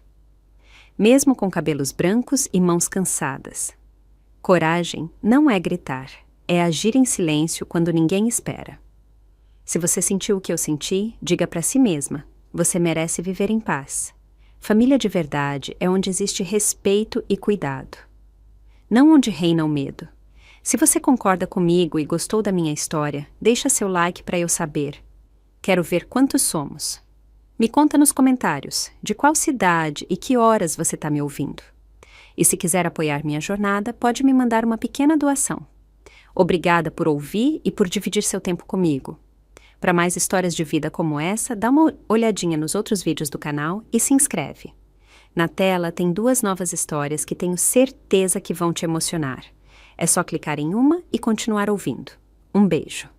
Mesmo com cabelos brancos e mãos cansadas. Coragem não é gritar, é agir em silêncio quando ninguém espera. Se você sentiu o que eu senti, diga para si mesma: você merece viver em paz. Família de verdade é onde existe respeito e cuidado. Não onde reina o medo. Se você concorda comigo e gostou da minha história, deixa seu like para eu saber. Quero ver quantos somos. Me conta nos comentários de qual cidade e que horas você está me ouvindo. E se quiser apoiar minha jornada, pode me mandar uma pequena doação. Obrigada por ouvir e por dividir seu tempo comigo. Para mais histórias de vida como essa, dá uma olhadinha nos outros vídeos do canal e se inscreve. Na tela tem 2 novas histórias que tenho certeza que vão te emocionar. É só clicar em uma e continuar ouvindo. Um beijo.